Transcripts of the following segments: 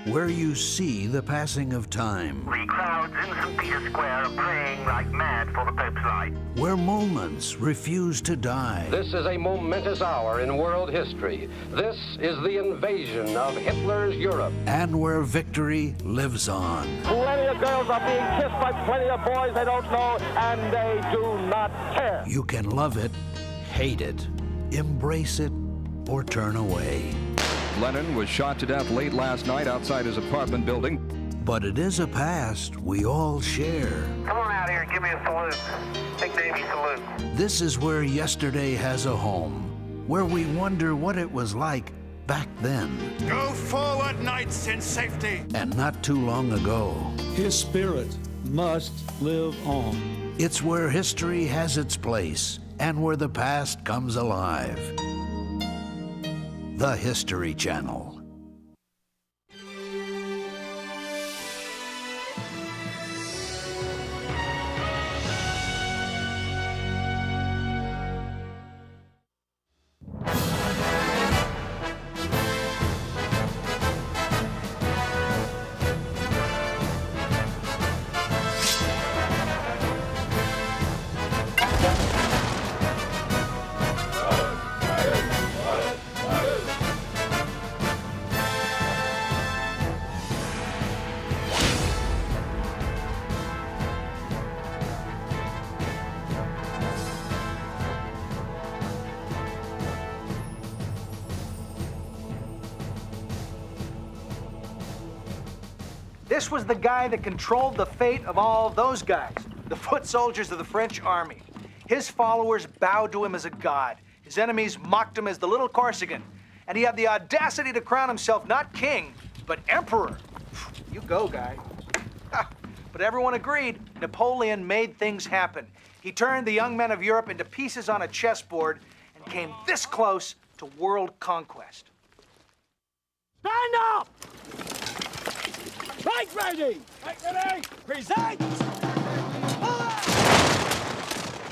where you see the passing of time. The crowds in St. Peter's Square are praying like mad for the Pope's light. Where moments refuse to die. This is a momentous hour in world history. This is the invasion of Hitler's Europe. And where victory lives on. Plenty of girls are being kissed by plenty of boys they don't know, and they do not care. You can love it, hate it, embrace it, or turn away. Lenin was shot to death late last night outside his apartment building. But it is a past we all share. Come on out here and give me a salute. Big Navy salute. This is where yesterday has a home, where we wonder what it was like back then. Go forward, knights, in safety. And not too long ago. His spirit must live on. It's where history has its place and where the past comes alive. The History Channel. This was the guy that controlled the fate of all those guys, the foot soldiers of the French army. His followers bowed to him as a god. His enemies mocked him as the little Corsican. And he had the audacity to crown himself not king, but emperor. You go, guy. But everyone agreed Napoleon made things happen. He turned the young men of Europe into pieces on a chessboard and came this close to world conquest. Stand up! Right ready! Right ready! Present!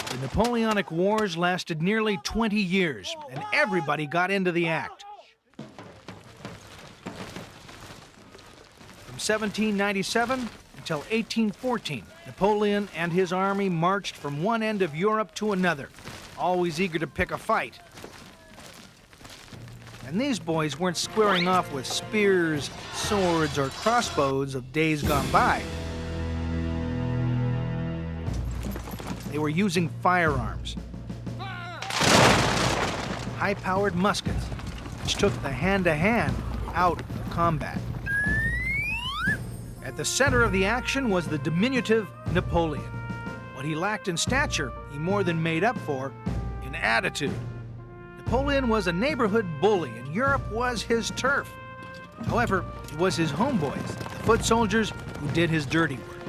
The Napoleonic Wars lasted nearly 20 years, and everybody got into the act. From 1797 until 1814, Napoleon and his army marched from one end of Europe to another, always eager to pick a fight. And these boys weren't squaring off with spears, swords, or crossbows of days gone by. They were using firearms, high-powered muskets, which took the hand-to-hand out of combat. At the center of the action was the diminutive Napoleon. What he lacked in stature, he more than made up for in attitude. Napoleon was a neighborhood bully, and Europe was his turf. However, it was his homeboys, the foot soldiers, who did his dirty work.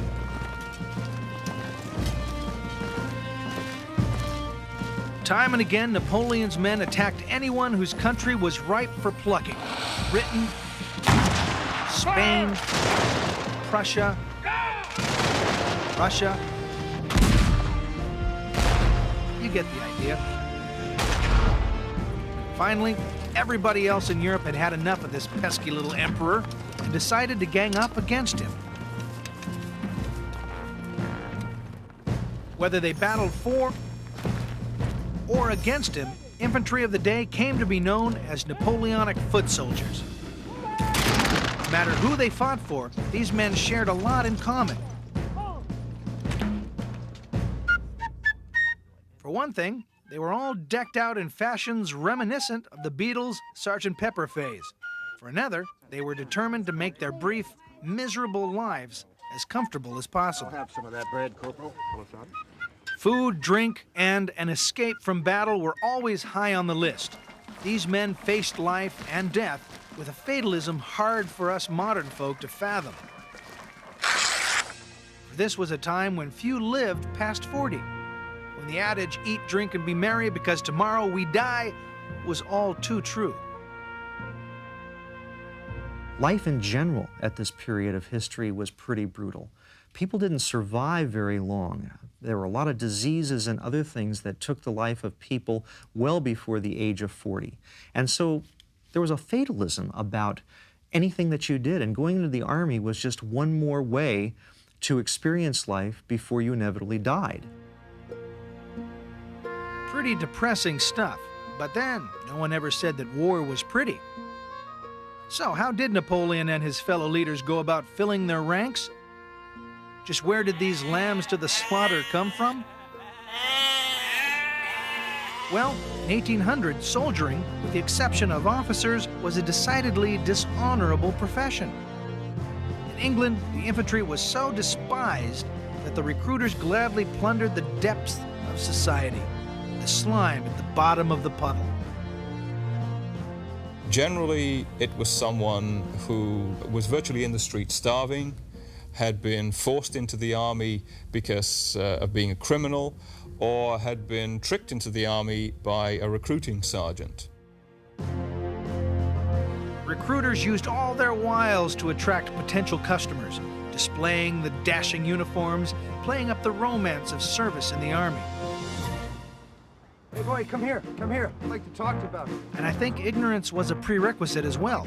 Time and again, Napoleon's men attacked anyone whose country was ripe for plucking. Britain, Spain, Prussia, Russia. You get the idea. Finally, everybody else in Europe had had enough of this pesky little emperor and decided to gang up against him. Whether they battled for or against him, infantry of the day came to be known as Napoleonic foot soldiers. No matter who they fought for, these men shared a lot in common. For one thing, they were all decked out in fashions reminiscent of the Beatles' Sgt. Pepper phase. For another, they were determined to make their brief, miserable lives as comfortable as possible. I'll have some of that bread, Corporal. Food, drink, and an escape from battle were always high on the list. These men faced life and death with a fatalism hard for us modern folk to fathom. This was a time when few lived past 40. When the adage, eat, drink, and be merry because tomorrow we die, was all too true. Life in general at this period of history was pretty brutal. People didn't survive very long. There were a lot of diseases and other things that took the life of people well before the age of 40. And so there was a fatalism about anything that you did. And going into the Army was just one more way to experience life before you inevitably died. Pretty depressing stuff. But then, no one ever said that war was pretty. So how did Napoleon and his fellow leaders go about filling their ranks? Just where did these lambs to the slaughter come from? Well, in 1800, soldiering, with the exception of officers, was a decidedly dishonorable profession. In England, the infantry was so despised that the recruiters gladly plundered the depths of society, the slime at the bottom of the puddle. Generally, it was someone who was virtually in the street starving, had been forced into the army because of being a criminal, or had been tricked into the army by a recruiting sergeant. Recruiters used all their wiles to attract potential customers, displaying the dashing uniforms, playing up the romance of service in the army. Hey boy, come here, I'd like to talk to you about it. And I think ignorance was a prerequisite as well.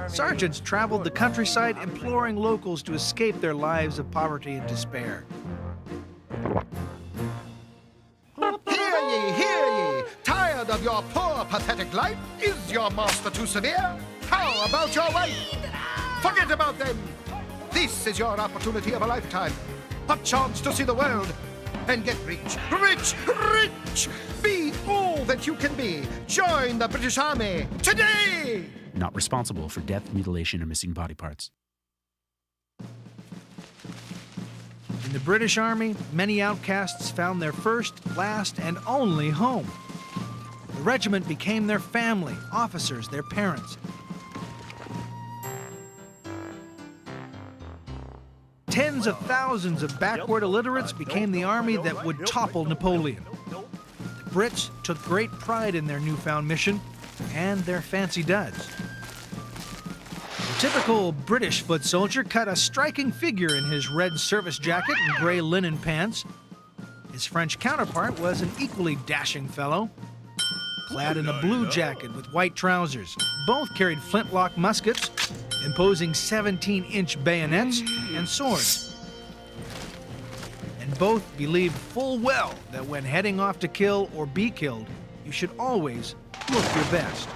Sergeants traveled the countryside imploring locals to escape their lives of poverty and despair. Hear ye! Tired of your poor, pathetic life? Is your master too severe? How about your wife? Forget about them! This is your opportunity of a lifetime. A chance to see the world and get rich. Rich! Rich! Be all that you can be. Join the British Army today! Not responsible for death, mutilation, or missing body parts. In the British Army, many outcasts found their first, last, and only home. The regiment became their family, officers their parents. Tens of thousands of backward illiterates became the army that would topple Napoleon. The Brits took great pride in their newfound mission and their fancy duds. The typical British foot soldier cut a striking figure in his red service jacket and gray linen pants. His French counterpart was an equally dashing fellow, clad in a blue jacket with white trousers. Both carried flintlock muskets, imposing 17-inch bayonets and swords. And both believed full well that when heading off to kill or be killed, you should always look your best.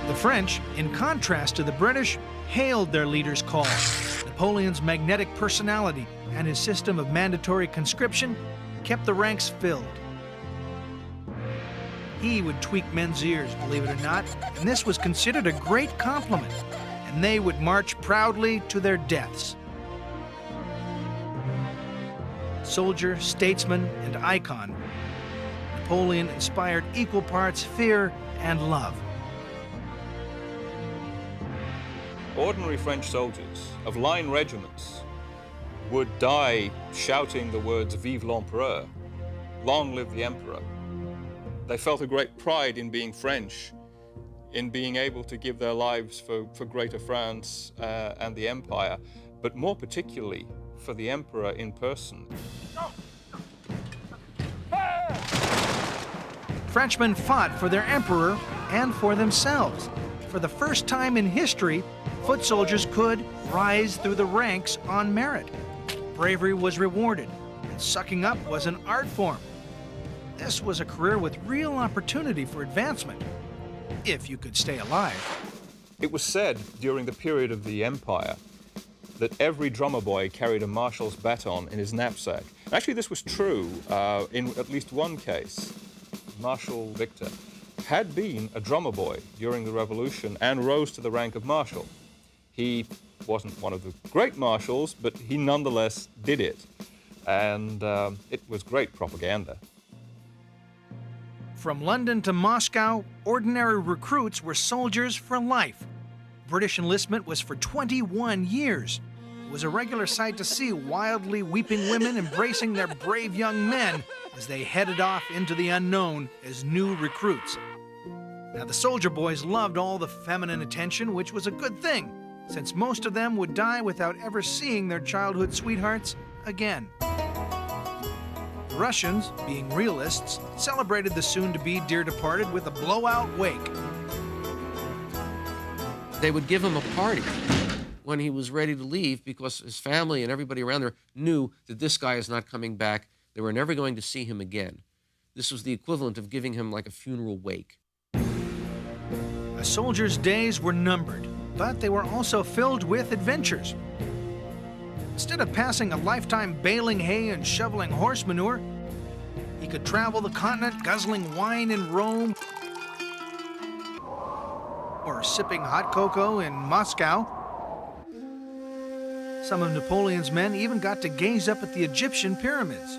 The French, in contrast to the British, hailed their leader's call. Napoleon's magnetic personality and his system of mandatory conscription kept the ranks filled. He would tweak men's ears, believe it or not, and this was considered a great compliment, and they would march proudly to their deaths. Soldier, statesman, and icon, Napoleon inspired equal parts fear and love. Ordinary French soldiers of line regiments would die shouting the words "Vive l'Empereur," long live the Emperor. They felt a great pride in being French, in being able to give their lives for Greater France and the Empire, but more particularly for the Emperor in person. Frenchmen fought for their emperor and for themselves. For the first time in history, foot soldiers could rise through the ranks on merit. Bravery was rewarded, and sucking up was an art form. This was a career with real opportunity for advancement, if you could stay alive. It was said during the period of the Empire that every drummer boy carried a marshal's baton in his knapsack. Actually, this was true in at least one case. Marshal Victor had been a drummer boy during the Revolution and rose to the rank of marshal. He wasn't one of the great marshals, but he nonetheless did it. And it was great propaganda. From London to Moscow, ordinary recruits were soldiers for life. British enlistment was for 21 years. It was a regular sight to see wildly weeping women embracing their brave young men as they headed off into the unknown as new recruits. Now, the soldier boys loved all the feminine attention, which was a good thing, since most of them would die without ever seeing their childhood sweethearts again. The Russians, being realists, celebrated the soon-to-be dear departed with a blowout wake. They would give him a party when he was ready to leave because his family and everybody around there knew that this guy is not coming back. They were never going to see him again. This was the equivalent of giving him like a funeral wake. A soldier's days were numbered, but they were also filled with adventures. Instead of passing a lifetime baling hay and shoveling horse manure, he could travel the continent guzzling wine in Rome or sipping hot cocoa in Moscow. Some of Napoleon's men even got to gaze up at the Egyptian pyramids.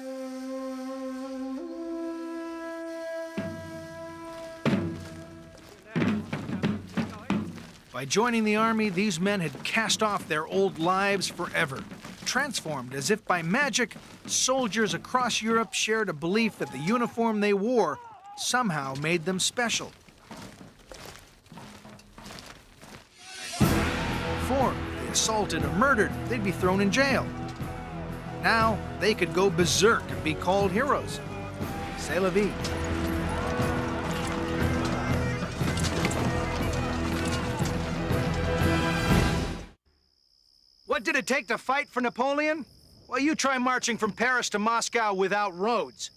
By joining the army, these men had cast off their old lives forever. Transformed as if by magic, soldiers across Europe shared a belief that the uniform they wore somehow made them special. Before, if they assaulted or murdered, they'd be thrown in jail. Now, they could go berserk and be called heroes. C'est la vie. What did it take to fight for Napoleon? Well, you try marching from Paris to Moscow without roads.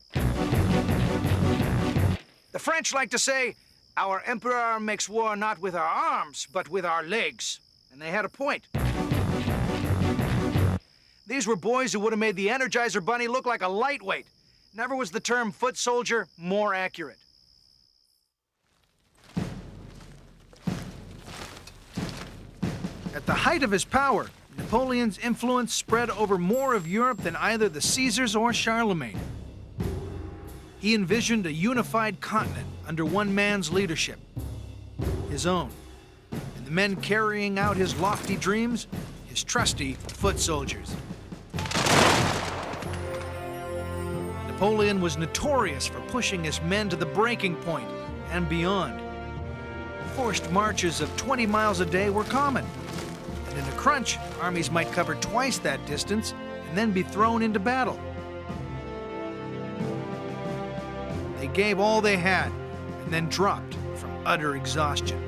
The French like to say, our emperor makes war not with our arms, but with our legs. And they had a point. These were boys who would have made the Energizer Bunny look like a lightweight. Never was the term foot soldier more accurate. At the height of his power, Napoleon's influence spread over more of Europe than either the Caesars or Charlemagne. He envisioned a unified continent under one man's leadership, his own. And the men carrying out his lofty dreams, his trusty foot soldiers. Napoleon was notorious for pushing his men to the breaking point and beyond. Forced marches of 20 miles a day were common. And in a crunch, armies might cover twice that distance and then be thrown into battle. They gave all they had and then dropped from utter exhaustion.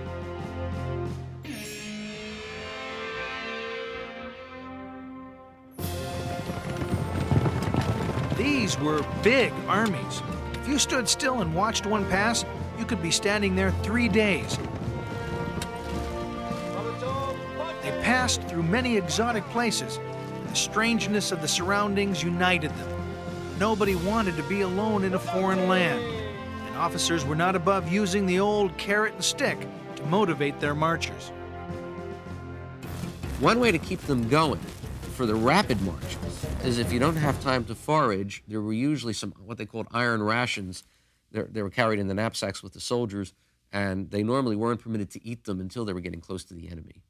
These were big armies. If you stood still and watched one pass, you could be standing there 3 days. They passed through many exotic places. The strangeness of the surroundings united them. Nobody wanted to be alone in a foreign land, and officers were not above using the old carrot and stick to motivate their marchers. One way to keep them going for the rapid marches is if you don't have time to forage, there were usually some what they called iron rations. They were carried in the knapsacks with the soldiers, and they normally weren't permitted to eat them until they were getting close to the enemy.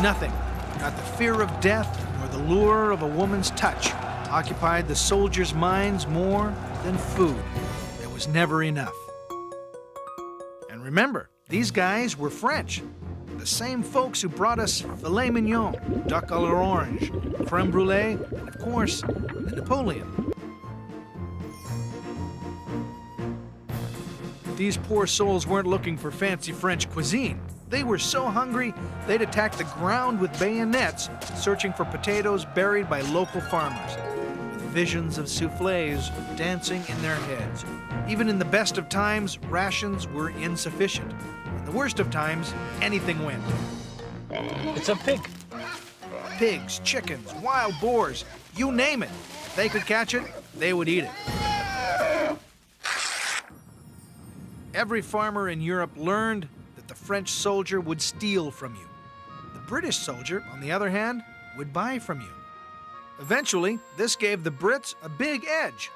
Nothing, not the fear of death nor the lure of a woman's touch, occupied the soldiers' minds more than food. There was never enough. And remember, these guys were French, the same folks who brought us filet mignon, duck à l'orange, crème brûlée, and of course, the Napoleon. These poor souls weren't looking for fancy French cuisine. They were so hungry, they'd attack the ground with bayonets, searching for potatoes buried by local farmers, with visions of soufflés dancing in their heads. Even in the best of times, rations were insufficient. In the worst of times, anything went. It's a pig. Pigs, chickens, wild boars, you name it. If they could catch it, they would eat it. Every farmer in Europe learned that the French soldier would steal from you. The British soldier, on the other hand, would buy from you. Eventually, this gave the Brits a big edge.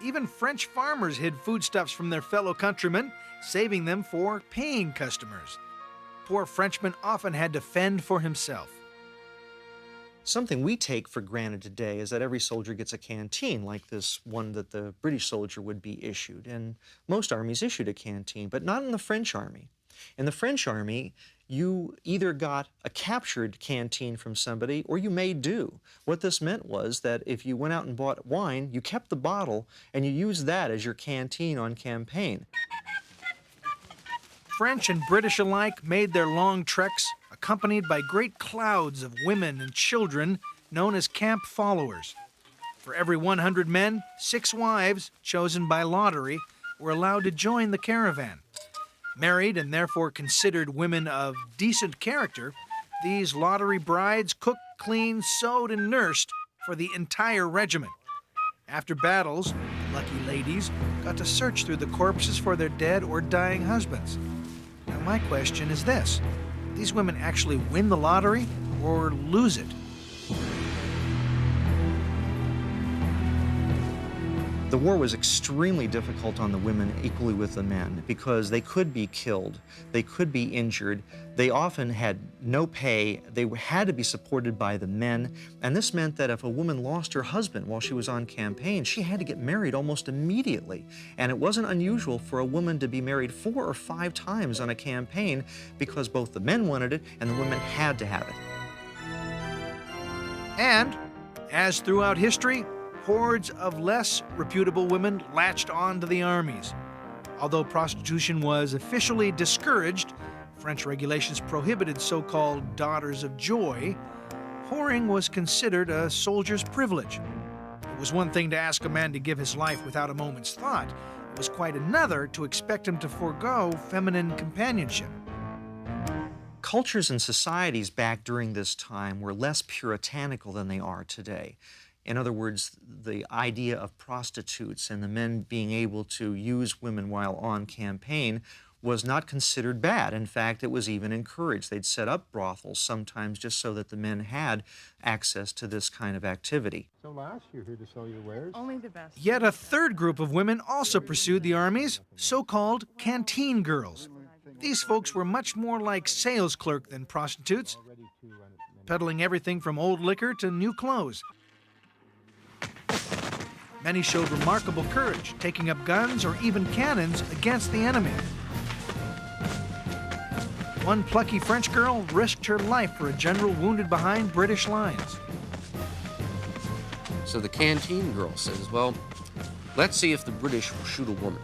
Even French farmers hid foodstuffs from their fellow countrymen, saving them for paying customers. Poor Frenchman often had to fend for himself. Something we take for granted today is that every soldier gets a canteen, like this one that the British soldier would be issued. And most armies issued a canteen, but not in the French army. In the French army, you either got a captured canteen from somebody or you made do. What this meant was that if you went out and bought wine, you kept the bottle and you used that as your canteen on campaign. French and British alike made their long treks accompanied by great clouds of women and children known as camp followers. For every 100 men, 6 wives, chosen by lottery, were allowed to join the caravan. Married and therefore considered women of decent character, these lottery brides cooked, cleaned, sewed, and nursed for the entire regiment. After battles, the lucky ladies got to search through the corpses for their dead or dying husbands. Now my question is this: did these women actually win the lottery or lose it? The war was extremely difficult on the women, equally with the men, because they could be killed, they could be injured, they often had no pay, they had to be supported by the men, and this meant that if a woman lost her husband while she was on campaign, she had to get married almost immediately. And it wasn't unusual for a woman to be married 4 or 5 times on a campaign because both the men wanted it and the women had to have it. And, as throughout history, hordes of less reputable women latched on to the armies. Although prostitution was officially discouraged, French regulations prohibited so-called daughters of joy, whoring was considered a soldier's privilege. It was one thing to ask a man to give his life without a moment's thought. It was quite another to expect him to forego feminine companionship. Cultures and societies back during this time were less puritanical than they are today. In other words, the idea of prostitutes and the men being able to use women while on campaign was not considered bad. In fact, it was even encouraged. They'd set up brothels sometimes just so that the men had access to this kind of activity. So last, you're here to sell your wares? Only the best. Yet a third group of women also pursued the armies, so-called canteen girls. These folks were much more like sales clerk than prostitutes, peddling everything from old liquor to new clothes. Many showed remarkable courage, taking up guns or even cannons against the enemy. One plucky French girl risked her life for a general wounded behind British lines. So the canteen girl says, well, let's see if the British will shoot a woman.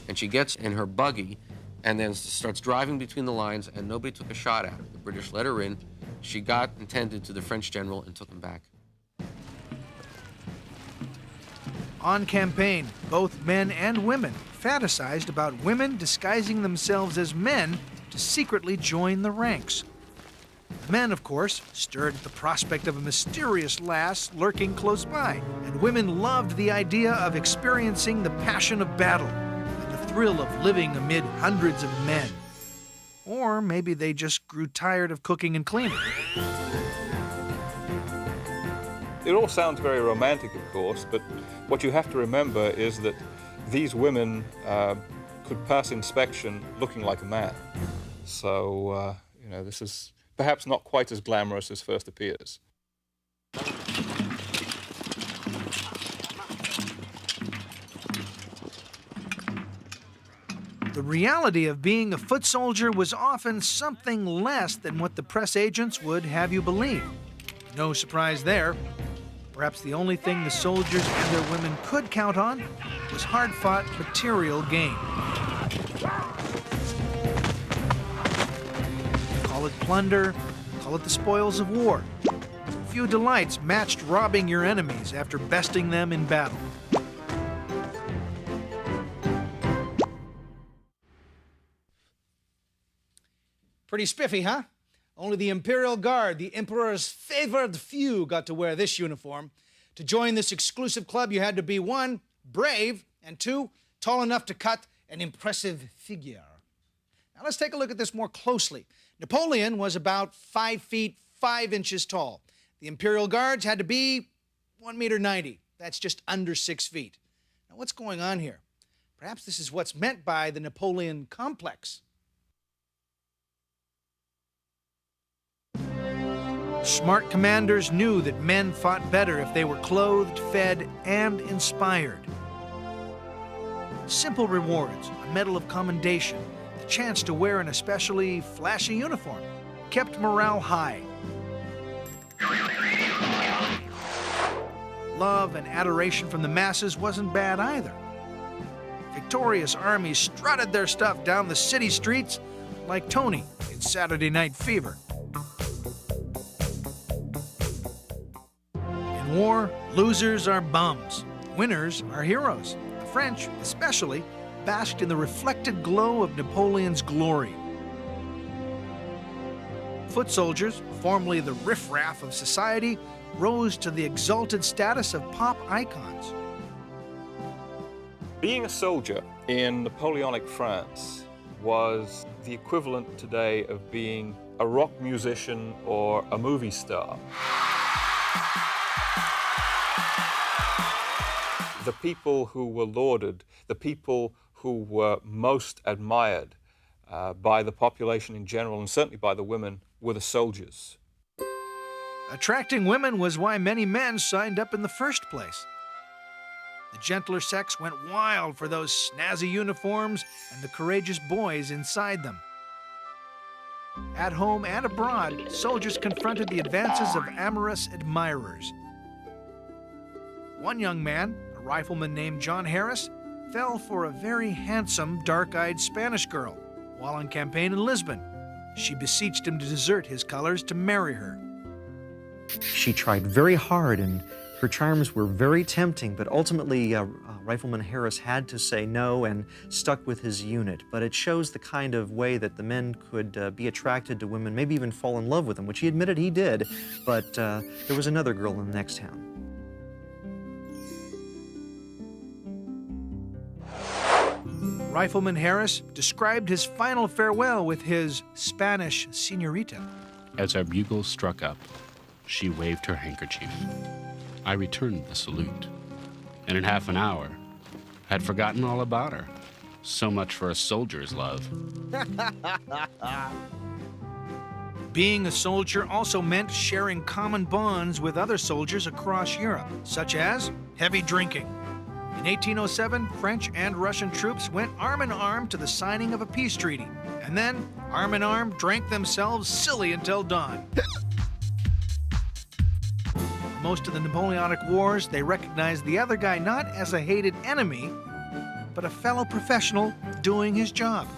And she gets in her buggy and then starts driving between the lines, and nobody took a shot at her. The British let her in. She got and tended to the French general and took him back. On campaign, both men and women fantasized about women disguising themselves as men to secretly join the ranks. The men, of course, stirred at the prospect of a mysterious lass lurking close by, and women loved the idea of experiencing the passion of battle and the thrill of living amid hundreds of men. Or maybe they just grew tired of cooking and cleaning. It all sounds very romantic, of course, but what you have to remember is that these women could pass inspection looking like a man. So, you know, this is perhaps not quite as glamorous as first appears. The reality of being a foot soldier was often something less than what the press agents would have you believe. No surprise there. Perhaps the only thing the soldiers and their women could count on was hard-fought material gain. Call it plunder, call it the spoils of war. Few delights matched robbing your enemies after besting them in battle. Pretty spiffy, huh? Only the Imperial Guard, the Emperor's favored few, got to wear this uniform. To join this exclusive club, you had to be 1, brave, and 2, tall enough to cut an impressive figure. Now let's take a look at this more closely. Napoleon was about 5 feet 5 inches tall. The Imperial Guards had to be 1.90 meters. That's just under 6 feet. Now what's going on here? Perhaps this is what's meant by the Napoleon complex. Smart commanders knew that men fought better if they were clothed, fed, and inspired. Simple rewards, a medal of commendation, the chance to wear an especially flashy uniform kept morale high. Love and adoration from the masses wasn't bad either. Victorious armies strutted their stuff down the city streets like Tony in Saturday Night Fever. In war, losers are bums. Winners are heroes. The French, especially, basked in the reflected glow of Napoleon's glory. Foot soldiers, formerly the riffraff of society, rose to the exalted status of pop icons. Being a soldier in Napoleonic France was the equivalent today of being a rock musician or a movie star. The people who were lauded, the people who were most admired by the population in general, and certainly by the women, were the soldiers. Attracting women was why many men signed up in the first place. The gentler sex went wild for those snazzy uniforms and the courageous boys inside them. At home and abroad, soldiers confronted the advances of amorous admirers. One young man, a rifleman named John Harris, fell for a very handsome, dark-eyed Spanish girl while on campaign in Lisbon. She beseeched him to desert his colors to marry her. She tried very hard, and her charms were very tempting, but ultimately Rifleman Harris had to say no and stuck with his unit. But it shows the kind of way that the men could be attracted to women, maybe even fall in love with them, which he admitted he did, but there was another girl in the next town. Rifleman Harris described his final farewell with his Spanish señorita. As our bugles struck up, she waved her handkerchief. I returned the salute, and in half an hour, had forgotten all about her. So much for a soldier's love. Being a soldier also meant sharing common bonds with other soldiers across Europe, such as heavy drinking. In 1807, French and Russian troops went arm in arm to the signing of a peace treaty, and then, arm in arm, drank themselves silly until dawn. For most of the Napoleonic Wars, they recognized the other guy not as a hated enemy, but a fellow professional doing his job.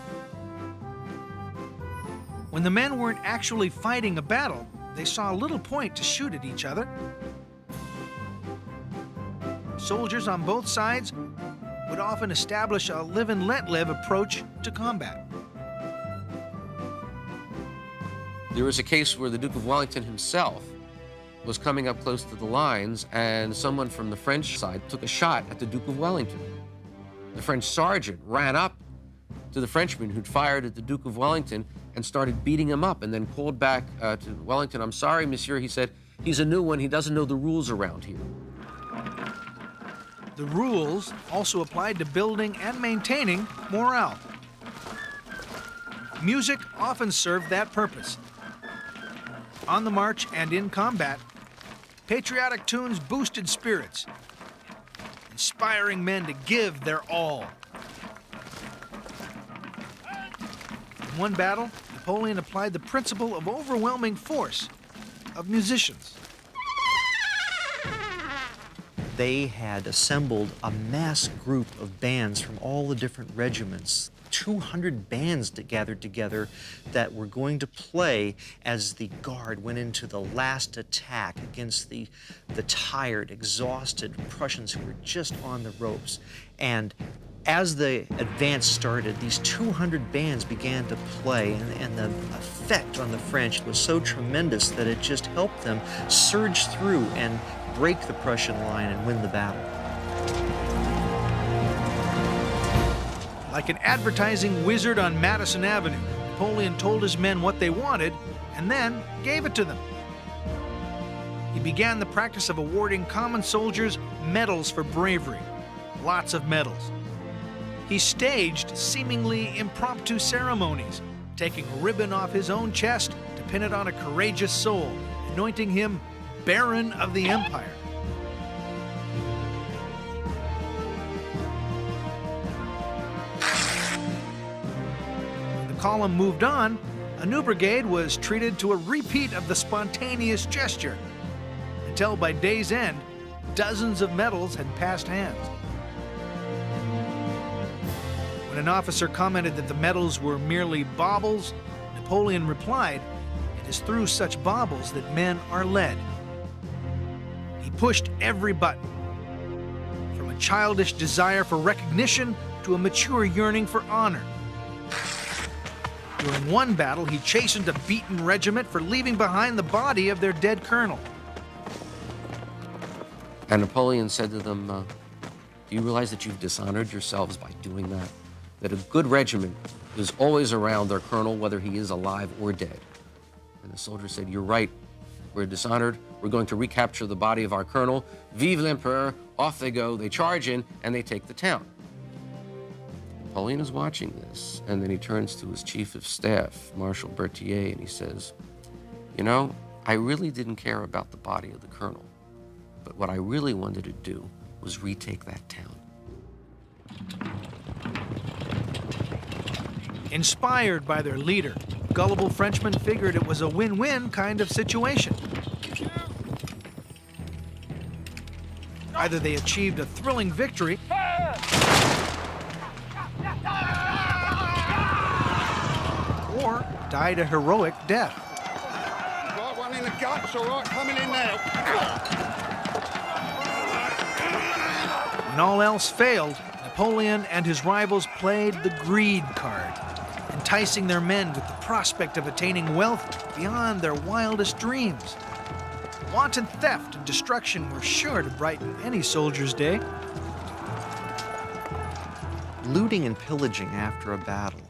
When the men weren't actually fighting a battle, they saw little point to shoot at each other. Soldiers on both sides would often establish a live and let live approach to combat. There was a case where the Duke of Wellington himself was coming up close to the lines, and someone from the French side took a shot at the Duke of Wellington. The French sergeant ran up to the Frenchman who'd fired at the Duke of Wellington and started beating him up, and then called back to Wellington. "I'm sorry, monsieur," he said. "He's a new one. He doesn't know the rules around here." The rules also applied to building and maintaining morale. Music often served that purpose. On the march and in combat, patriotic tunes boosted spirits, inspiring men to give their all. In one battle, Napoleon applied the principle of overwhelming force of musicians. They had assembled a mass group of bands from all the different regiments. 200 bands that gathered together that were going to play as the Guard went into the last attack against the tired, exhausted Prussians who were just on the ropes. And as the advance started, these 200 bands began to play, and the effect on the French was so tremendous that it just helped them surge through and break the Prussian line and win the battle. Like an advertising wizard on Madison Avenue, Napoleon told his men what they wanted and then gave it to them. He began the practice of awarding common soldiers medals for bravery, lots of medals. He staged seemingly impromptu ceremonies, taking a ribbon off his own chest to pin it on a courageous soul, anointing him Baron of the Empire. column moved on, a new brigade was treated to a repeat of the spontaneous gesture, until by day's end, dozens of medals had passed hands. When an officer commented that the medals were merely baubles, Napoleon replied, "It is through such baubles that men are led." He pushed every button, from a childish desire for recognition to a mature yearning for honor. During one battle, he chastened a beaten regiment for leaving behind the body of their dead colonel. And Napoleon said to them, do you realize that you've dishonored yourselves by doing that? That a good regiment is always around their colonel, whether he is alive or dead. And the soldiers said, you're right, we're dishonored, we're going to recapture the body of our colonel. Vive l'Empereur, off they go, they charge in, and they take the town. Napoleon is watching this, and then he turns to his chief of staff, Marshal Berthier, and he says, you know, I really didn't care about the body of the colonel, but what I really wanted to do was retake that town. Inspired by their leader, gullible Frenchmen figured it was a win-win kind of situation. Either they achieved a thrilling victory, or died a heroic death. Right one in the guts, all right, coming in now. When all else failed, Napoleon and his rivals played the greed card, enticing their men with the prospect of attaining wealth beyond their wildest dreams. Wanton theft and destruction were sure to brighten any soldier's day. Looting and pillaging after a battle,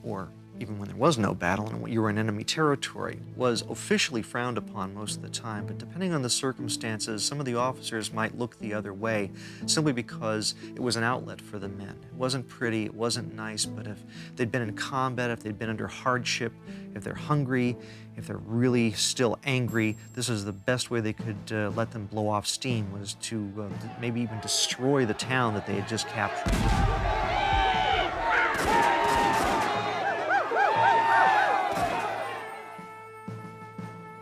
or even when there was no battle and you were in enemy territory, was officially frowned upon most of the time, but depending on the circumstances, some of the officers might look the other way simply because it was an outlet for the men. It wasn't pretty, it wasn't nice, but if they'd been in combat, if they'd been under hardship, if they're hungry, if they're really still angry, this is the best way they could let them blow off steam, was to maybe even destroy the town that they had just captured.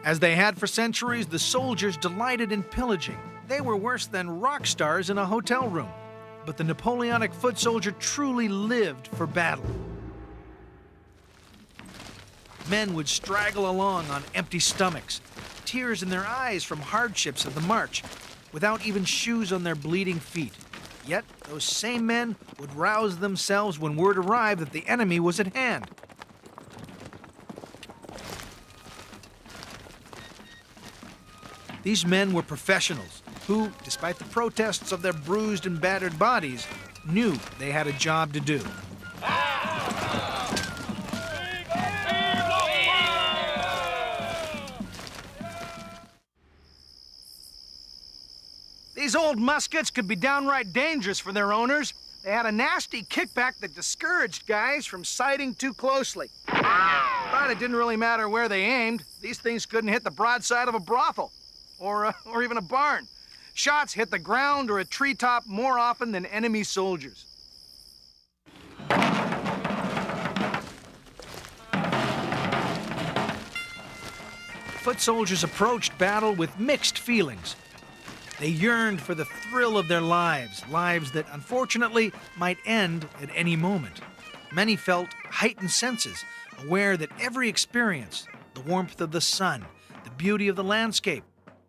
As they had for centuries, the soldiers delighted in pillaging. They were worse than rock stars in a hotel room. But the Napoleonic foot soldier truly lived for battle. Men would straggle along on empty stomachs, tears in their eyes from hardships of the march, without even shoes on their bleeding feet. Yet those same men would rouse themselves when word arrived that the enemy was at hand. These men were professionals who, despite the protests of their bruised and battered bodies, knew they had a job to do. These old muskets could be downright dangerous for their owners. They had a nasty kickback that discouraged guys from sighting too closely. But it didn't really matter where they aimed. These things couldn't hit the broadside of a brothel. Or even a barn. Shots hit the ground or a treetop more often than enemy soldiers. Foot soldiers approached battle with mixed feelings. They yearned for the thrill of their lives, lives that unfortunately might end at any moment. Many felt heightened senses, aware that every experience, the warmth of the sun, the beauty of the landscape,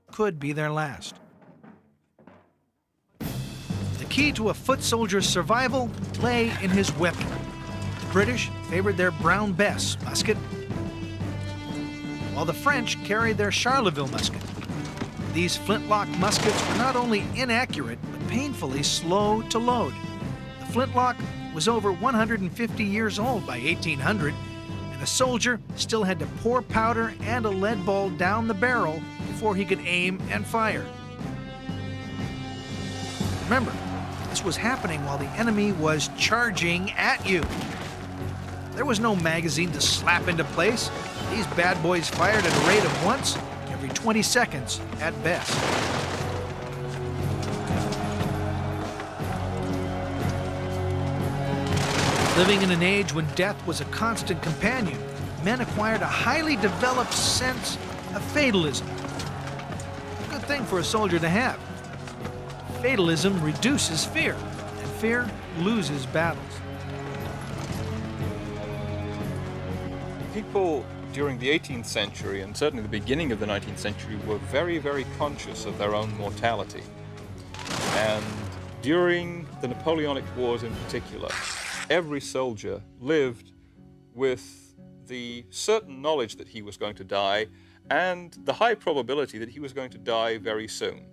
could be their last. The key to a foot soldier's survival lay in his weapon. The British favored their Brown Bess musket, while the French carried their Charleville musket. These flintlock muskets were not only inaccurate, but painfully slow to load. The flintlock was over 150 years old by 1800, and a soldier still had to pour powder and a lead ball down the barrel before he could aim and fire. Remember, this was happening while the enemy was charging at you. There was no magazine to slap into place. These bad boys fired at a rate of once every 20 seconds at best. Living in an age when death was a constant companion, men acquired a highly developed sense of fatalism. A good thing for a soldier to have. Fatalism reduces fear, and fear loses battles. People during the 18th century, and certainly the beginning of the 19th century, were very, very conscious of their own mortality. And during the Napoleonic Wars in particular, every soldier lived with the certain knowledge that he was going to die and the high probability that he was going to die very soon.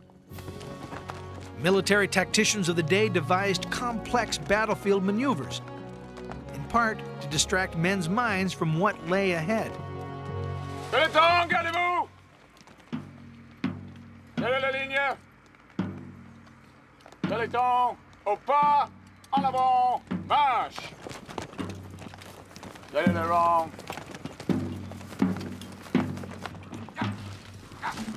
Military tacticians of the day devised complex battlefield maneuvers, in part to distract men's minds from what lay ahead. Peloton, gardez-vous! Quelle est la ligne? Peloton, au pas, en avant, marche! Quel est le rang?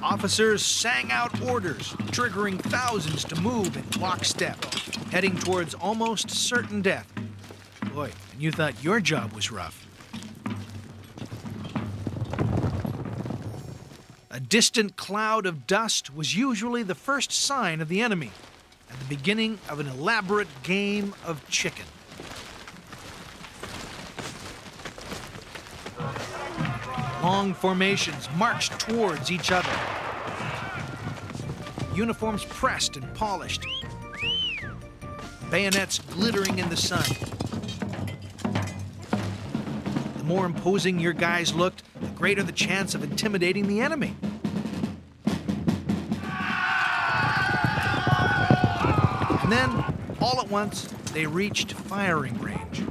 Officers sang out orders, triggering thousands to move in lockstep, heading towards almost certain death. Boy, and you thought your job was rough. A distant cloud of dust was usually the first sign of the enemy, and the beginning of an elaborate game of chicken. Long formations marched towards each other. Uniforms pressed and polished. Bayonets glittering in the sun. The more imposing your guys looked, the greater the chance of intimidating the enemy. And then, all at once, they reached firing range.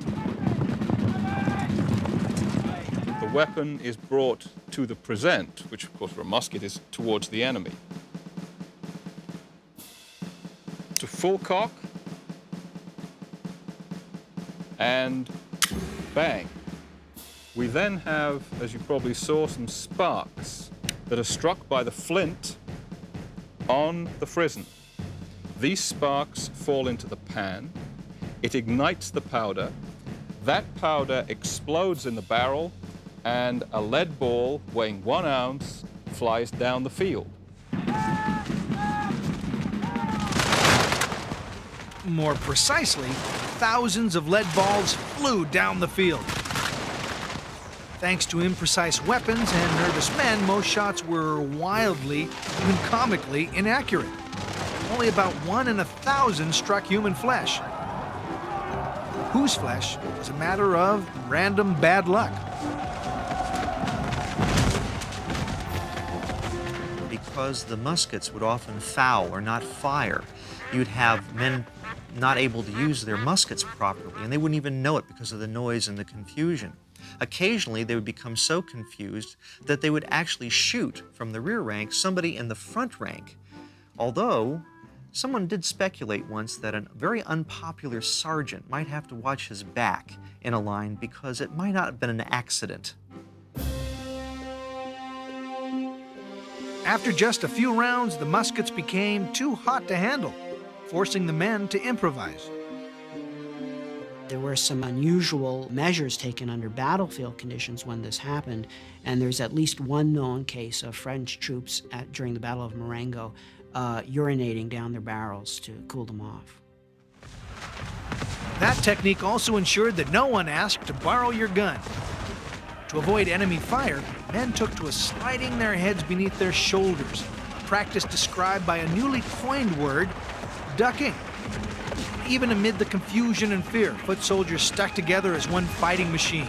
The weapon is brought to the present, which of course for a musket is towards the enemy. To full cock, and bang. We then have, as you probably saw, some sparks that are struck by the flint on the frizzen. These sparks fall into the pan. It ignites the powder. That powder explodes in the barrel, and a lead ball weighing 1 ounce flies down the field. More precisely, thousands of lead balls flew down the field. Thanks to imprecise weapons and nervous men, most shots were wildly, even comically, inaccurate. Only about 1 in 1,000 struck human flesh. Whose flesh was a matter of random bad luck. Because the muskets would often foul or not fire, you'd have men not able to use their muskets properly, and they wouldn't even know it because of the noise and the confusion. Occasionally, they would become so confused that they would actually shoot from the rear rank somebody in the front rank. Although, someone did speculate once that a very unpopular sergeant might have to watch his back in a line because it might not have been an accident. After just a few rounds, the muskets became too hot to handle, forcing the men to improvise. There were some unusual measures taken under battlefield conditions when this happened, and there's at least one known case of French troops during the Battle of Marengo urinating down their barrels to cool them off. That technique also ensured that no one asked to borrow your gun. To avoid enemy fire, men took to sliding their heads beneath their shoulders, a practice described by a newly coined word, ducking. Even amid the confusion and fear, foot soldiers stuck together as one fighting machine.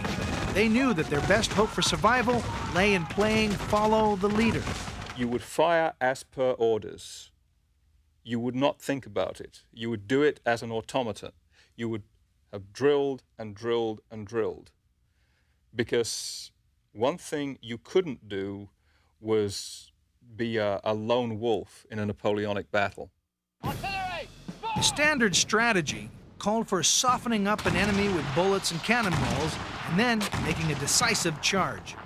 They knew that their best hope for survival lay in playing follow the leader. You would fire as per orders. You would not think about it. You would do it as an automaton. You would have drilled and drilled and drilled. Because one thing you couldn't do was be a lone wolf in a Napoleonic battle. The standard strategy called for softening up an enemy with bullets and cannonballs and then making a decisive charge.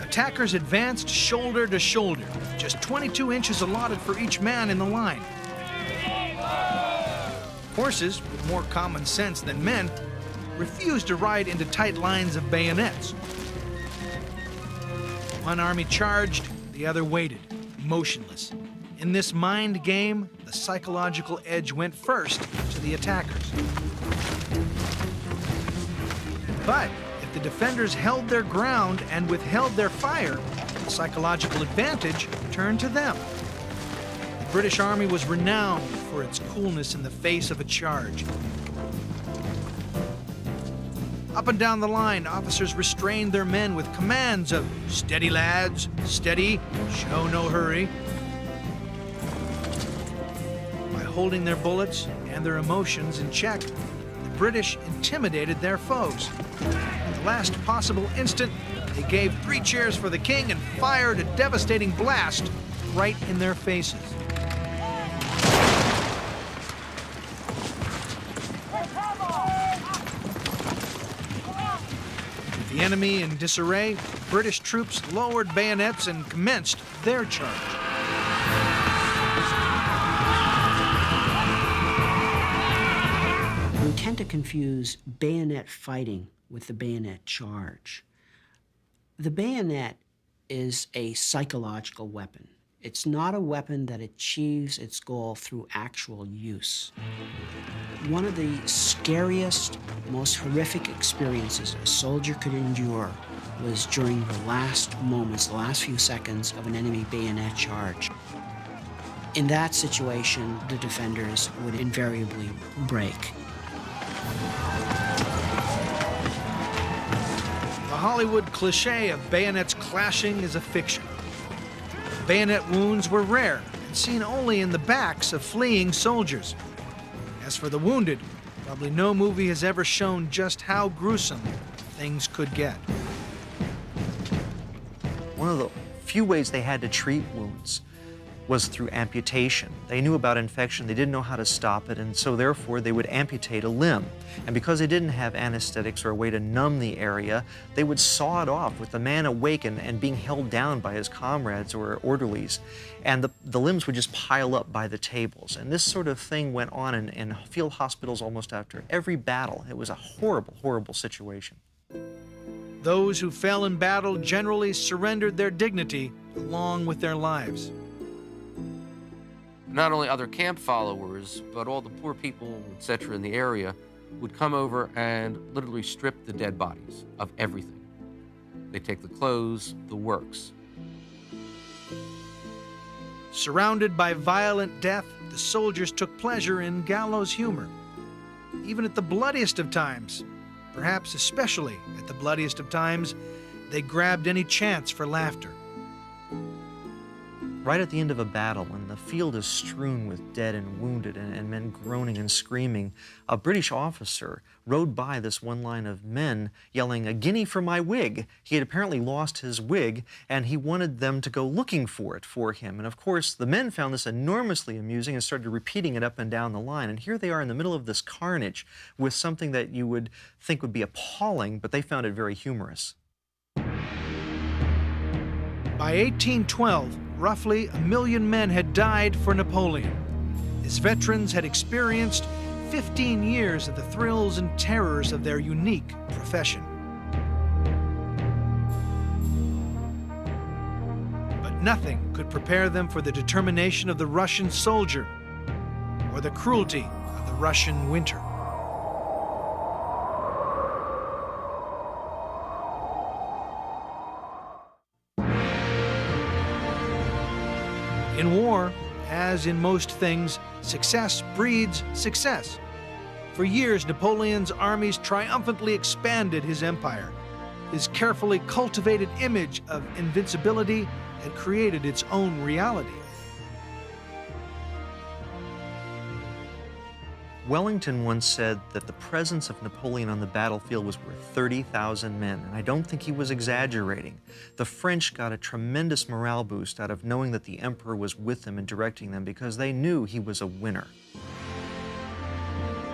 Attackers advanced shoulder to shoulder, just 22 inches allotted for each man in the line. Horses, with more common sense than men, refused to ride into tight lines of bayonets. One army charged, the other waited, motionless. In this mind game, the psychological edge went first to the attackers. But if the defenders held their ground and withheld their fire, the psychological advantage turned to them. The British Army was renowned for its coolness in the face of a charge. Up and down the line, officers restrained their men with commands of "Steady, lads, steady, show no hurry." By holding their bullets and their emotions in check, the British intimidated their foes. At the last possible instant, they gave 3 cheers for the king and fired a devastating blast right in their faces. The enemy in disarray, British troops lowered bayonets and commenced their charge. We tend to confuse bayonet fighting with the bayonet charge. The bayonet is a psychological weapon. It's not a weapon that achieves its goal through actual use. One of the scariest, most horrific experiences a soldier could endure was during the last moments, the last few seconds of an enemy bayonet charge. In that situation, the defenders would invariably break. The Hollywood cliché of bayonets clashing is a fiction. Bayonet wounds were rare and seen only in the backs of fleeing soldiers. As for the wounded, probably no movie has ever shown just how gruesome things could get. One of the few ways they had to treat wounds was through amputation. They knew about infection, they didn't know how to stop it, and so therefore they would amputate a limb. And because they didn't have anesthetics or a way to numb the area, they would saw it off with the man awake and being held down by his comrades or orderlies. And the limbs would just pile up by the tables. And this sort of thing went on in field hospitals almost after every battle. It was a horrible, horrible situation. Those who fell in battle generally surrendered their dignity along with their lives. Not only other camp followers, but all the poor people, etc., in the area would come over and literally strip the dead bodies of everything. They take the clothes, the works. Surrounded by violent death, the soldiers took pleasure in gallows humor. Even at the bloodiest of times, perhaps especially at the bloodiest of times, they grabbed any chance for laughter. Right at the end of a battle, when the field is strewn with dead and wounded and men groaning and screaming, a British officer rode by this one line of men yelling, "A guinea for my wig." He had apparently lost his wig, and he wanted them to go looking for it for him. And of course, the men found this enormously amusing and started repeating it up and down the line. And here they are in the middle of this carnage with something that you would think would be appalling, but they found it very humorous. By 1812, roughly 1 million men had died for Napoleon. His veterans had experienced 15 years of the thrills and terrors of their unique profession. But nothing could prepare them for the determination of the Russian soldier or the cruelty of the Russian winter. In war, as in most things, success breeds success. For years, Napoleon's armies triumphantly expanded his empire. His carefully cultivated image of invincibility had created its own reality. Wellington once said that the presence of Napoleon on the battlefield was worth 30,000 men, and I don't think he was exaggerating. The French got a tremendous morale boost out of knowing that the emperor was with them and directing them because they knew he was a winner.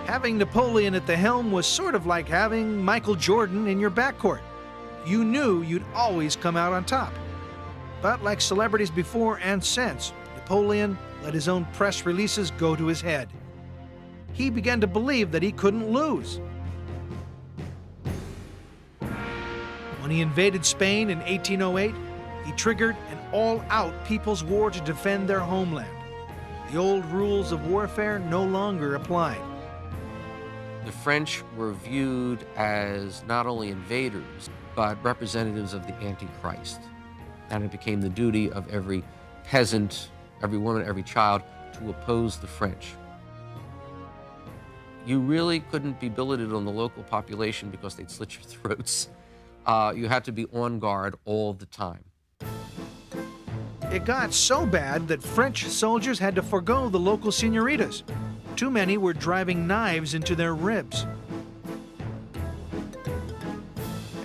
Having Napoleon at the helm was sort of like having Michael Jordan in your backcourt. You knew you'd always come out on top. But like celebrities before and since, Napoleon let his own press releases go to his head. he began to believe that he couldn't lose. When he invaded Spain in 1808, he triggered an all-out people's war to defend their homeland. The old rules of warfare no longer applied. The French were viewed as not only invaders, but representatives of the Antichrist. And it became the duty of every peasant, every woman, every child to oppose the French. You really couldn't be billeted on the local population because they'd slit your throats. You had to be on guard all the time. It got so bad that French soldiers had to forgo the local señoritas. Too many were driving knives into their ribs.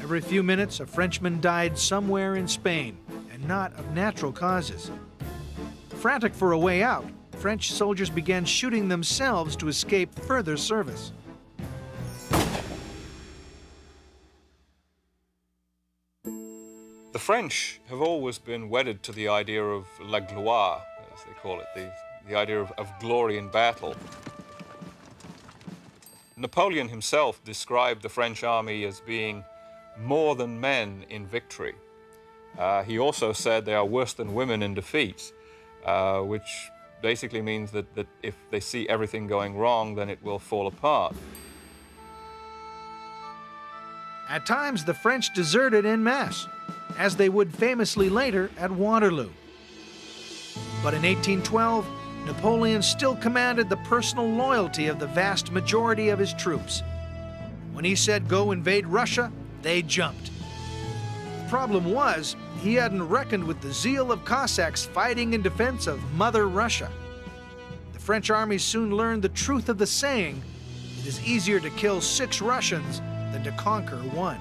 Every few minutes, a Frenchman died somewhere in Spain, and not of natural causes. Frantic for a way out, French soldiers began shooting themselves to escape further service. The French have always been wedded to the idea of la gloire, as they call it, the idea of glory in battle. Napoleon himself described the French army as being more than men in victory. He also said they are worse than women in defeat, which basically means that if they see everything going wrong, then it will fall apart. At times, the French deserted en masse, as they would famously later at Waterloo. But in 1812, Napoleon still commanded the personal loyalty of the vast majority of his troops. When he said go invade Russia, they jumped. The problem was, he hadn't reckoned with the zeal of Cossacks fighting in defense of Mother Russia. The French army soon learned the truth of the saying, it is easier to kill 6 Russians than to conquer 1.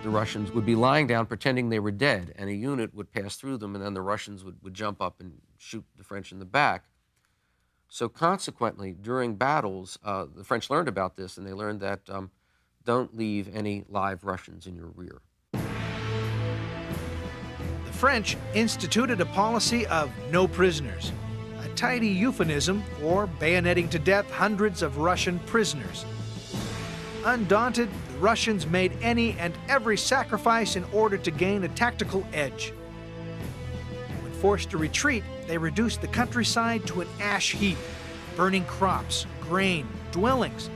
The Russians would be lying down pretending they were dead, and a unit would pass through them, and then the Russians would jump up and shoot the French in the back. So consequently, during battles, the French learned about this, and they learned that don't leave any live Russians in your rear. The French instituted a policy of no prisoners, a tidy euphemism for bayoneting to death hundreds of Russian prisoners. Undaunted, the Russians made any and every sacrifice in order to gain a tactical edge. When forced to retreat, they reduced the countryside to an ash heap, burning crops, grain, dwellings,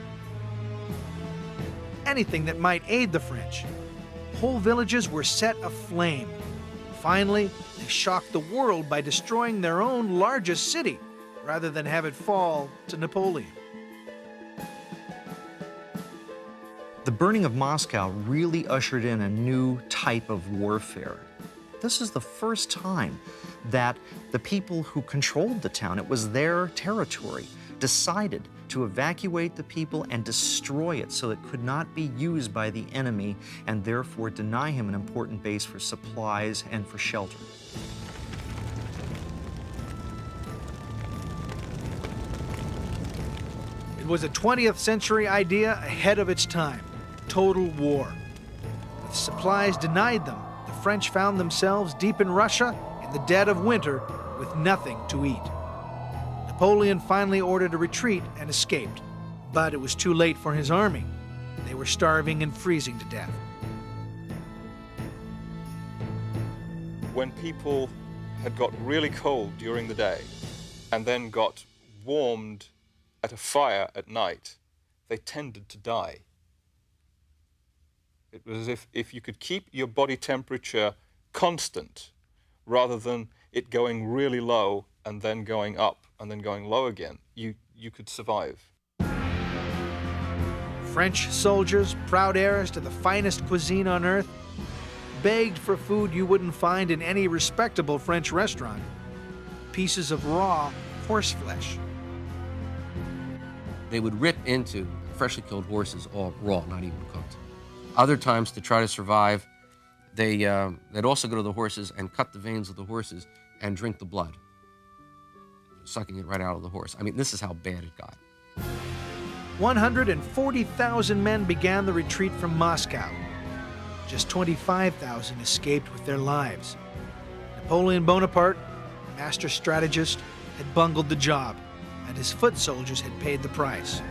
anything that might aid the French. Whole villages were set aflame. Finally, they shocked the world by destroying their own largest city, rather than have it fall to Napoleon. The burning of Moscow really ushered in a new type of warfare. This is the first time that the people who controlled the town, it was their territory, decided to evacuate the people and destroy it so it could not be used by the enemy and therefore deny him an important base for supplies and for shelter. It was a 20th century idea ahead of its time. Total war. With supplies denied them, the French found themselves deep in Russia in the dead of winter with nothing to eat. Napoleon finally ordered a retreat and escaped, but it was too late for his army. They were starving and freezing to death. When people had got really cold during the day and then got warmed at a fire at night, they tended to die. It was as if you could keep your body temperature constant rather than it going really low and then going up and then going low again. You could survive. French soldiers, proud heirs to the finest cuisine on earth, begged for food you wouldn't find in any respectable French restaurant. Pieces of raw horse flesh. They would rip into freshly killed horses all raw, not even cooked. Other times, to try to survive, they'd also go to the horses and cut the veins of the horses and drink the blood, sucking it right out of the horse. I mean, this is how bad it got. 140,000 men began the retreat from Moscow. Just 25,000 escaped with their lives. Napoleon Bonaparte, master strategist, had bungled the job. and his foot soldiers had paid the price.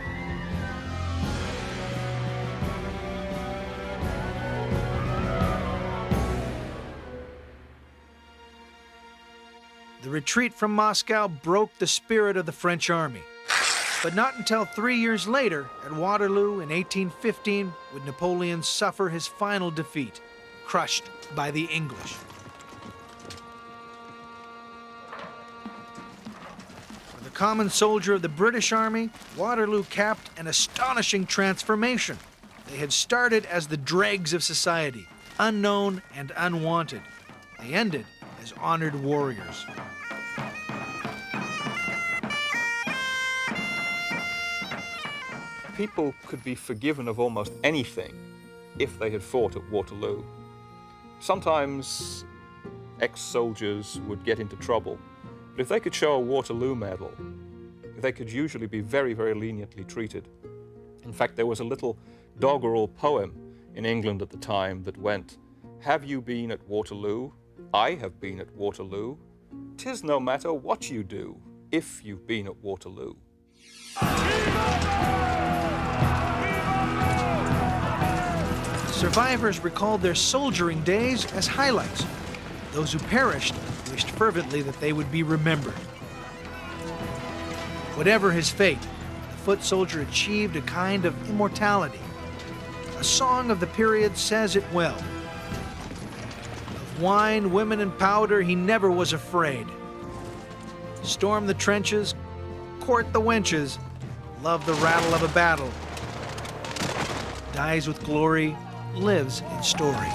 The retreat from Moscow broke the spirit of the French army. But not until 3 years later, at Waterloo in 1815, would Napoleon suffer his final defeat, crushed by the English. For the common soldier of the British Army, Waterloo capped an astonishing transformation. They had started as the dregs of society, unknown and unwanted. They ended as honored warriors. People could be forgiven of almost anything if they had fought at Waterloo. Sometimes ex-soldiers would get into trouble, but if they could show a Waterloo medal, they could usually be very, very leniently treated. In fact, there was a little doggerel poem in England at the time that went, "Have you been at Waterloo? I have been at Waterloo. 'Tis no matter what you do, if you've been at Waterloo." Survivors recalled their soldiering days as highlights. Those who perished wished fervently that they would be remembered. Whatever his fate, the foot soldier achieved a kind of immortality. A song of the period says it well. Of wine, women, and powder he never was afraid. Storm the trenches, court the wenches, love the rattle of a battle. Dies with glory, lives in story.